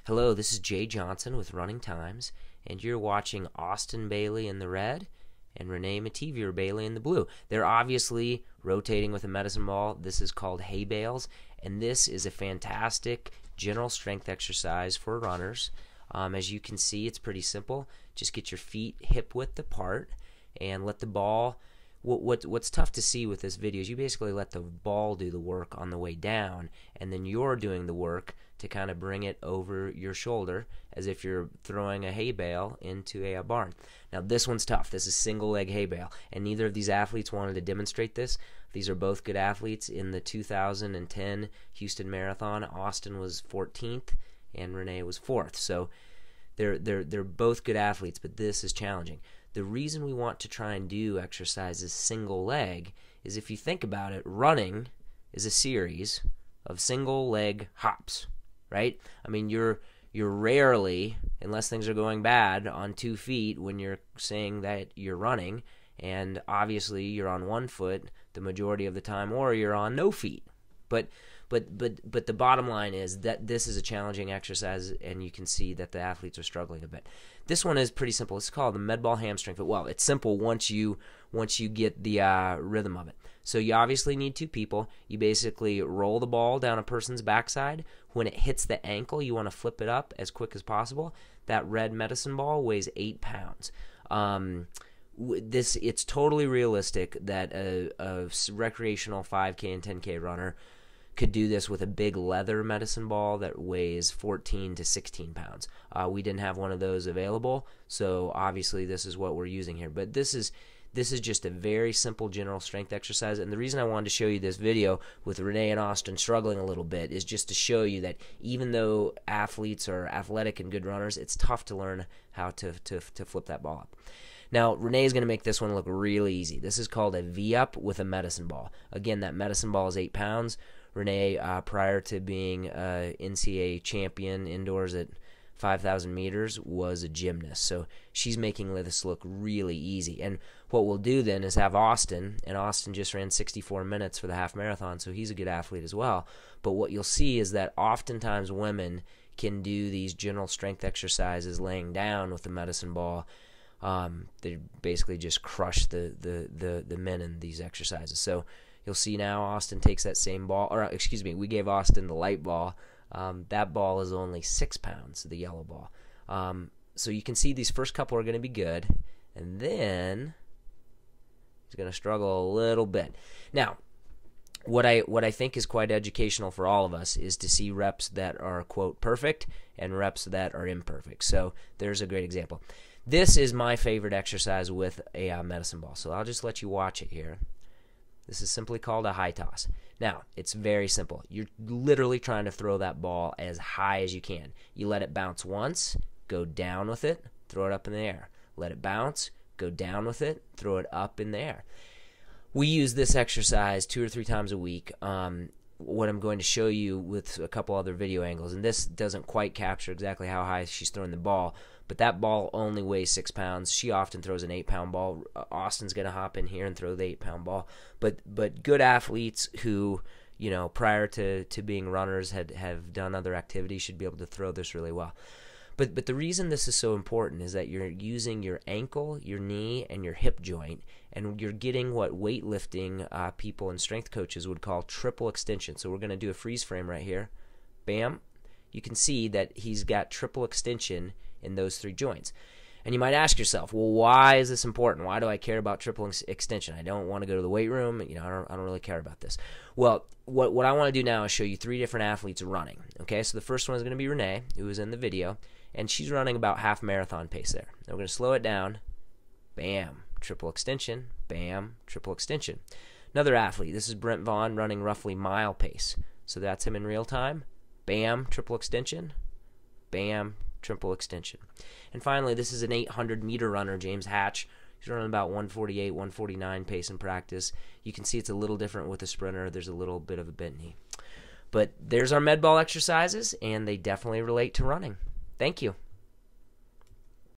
Hello, this is Jay Johnson with Running Times, and you're watching Austin Bailey in the red and Renee Metevier-Baille in the blue. They're obviously rotating with a medicine ball. This is called hay bales, and this is a fantastic general strength exercise for runners. As you can see, it's pretty simple. Just get your feet hip width apart and let the ball. What's tough to see with this video is you basically let the ball do the work on the way down, and then you're doing the work to kind of bring it over your shoulder as if you're throwing a hay bale into a barn. Now this one's tough. This is single leg hay bale, and neither of these athletes wanted to demonstrate this. These are both good athletes. In the 2010 Houston Marathon, Austin was 14th and Renee was 4th. So they're both good athletes, but this is challenging. The reason we want to try and do exercises single leg is, if you think about it, running is a series of single leg hops, right? I mean, you're rarely, unless things are going bad, on 2 feet when you're saying that you're running, and obviously you're on 1 foot the majority of the time, or you're on no feet. But the bottom line is that this is a challenging exercise, and you can see that the athletes are struggling a bit. This one is pretty simple. It's called the med ball hamstring fit. Well, it's simple once you get the rhythm of it. So you obviously need 2 people. You basically roll the ball down a person's backside. When it hits the ankle, you want to flip it up as quick as possible. That red medicine ball weighs 8 pounds. It's totally realistic that a recreational 5K and 10K runner could do this with a big leather medicine ball that weighs 14 to 16 pounds. We didn't have one of those available, so obviously this is what we're using here. But this is just a very simple general strength exercise, and the reason I wanted to show you this video with Renee and Austin struggling a little bit is just to show you that even though athletes are athletic and good runners, it's tough to learn how to flip that ball up. Now, Renee is going to make this one look really easy. This is called a V-up with a medicine ball. Again, that medicine ball is 8 pounds. Renee, prior to being NCAA champion indoors at 5,000 meters, was a gymnast. So she's making this look really easy. And what we'll do then is have Austin, and Austin just ran 64 minutes for the half marathon, so he's a good athlete as well. But what you'll see is that oftentimes women can do these general strength exercises laying down with the medicine ball. They basically just crush the men in these exercises. So you'll see now Austin takes that same ball, or excuse me, we gave Austin the light ball. That ball is only 6 pounds, the yellow ball. So you can see these first couple are going to be good, and then he's going to struggle a little bit. Now, what I think is quite educational for all of us is to see reps that are, quote, perfect and reps that are imperfect. So there's a great example. This is my favorite exercise with a medicine ball, so I'll just let you watch it here. This is simply called a high toss. Now, it's very simple. You're literally trying to throw that ball as high as you can. You let it bounce once, go down with it, throw it up in the air. Let it bounce, go down with it, throw it up in the air. We use this exercise 2 or 3 times a week. What I'm going to show you with a couple other video angles, and this doesn't quite capture exactly how high she's throwing the ball, but that ball only weighs 6 pounds. She often throws an 8-pound ball. Austin's going to hop in here and throw the 8-pound ball. But good athletes who, you know, prior to being runners have done other activities should be able to throw this really well. But the reason this is so important is that you're using your ankle, your knee, and your hip joint, and you're getting what weightlifting people and strength coaches would call triple extension. So we're going to do a freeze frame right here. Bam. You can see that he's got triple extension in those 3 joints. And you might ask yourself, well, why is this important? Why do I care about triple extension? I don't want to go to the weight room. You know, I don't really care about this. Well, what I want to do now is show you 3 different athletes running. Okay, so the first one is going to be Renee, who was in the video, and she's running about half marathon pace there. Now we're going to slow it down. Bam, triple extension. Bam, triple extension. Another athlete, this is Brent Vaughn, running roughly mile pace. So that's him in real time. Bam, triple extension. Bam, triple extension. And finally, this is an 800-meter runner, James Hatch. He's running about 148, 149 pace in practice. You can see it's a little different with a sprinter. There's a little bit of a bent knee. But there's our med ball exercises, and they definitely relate to running. Thank you.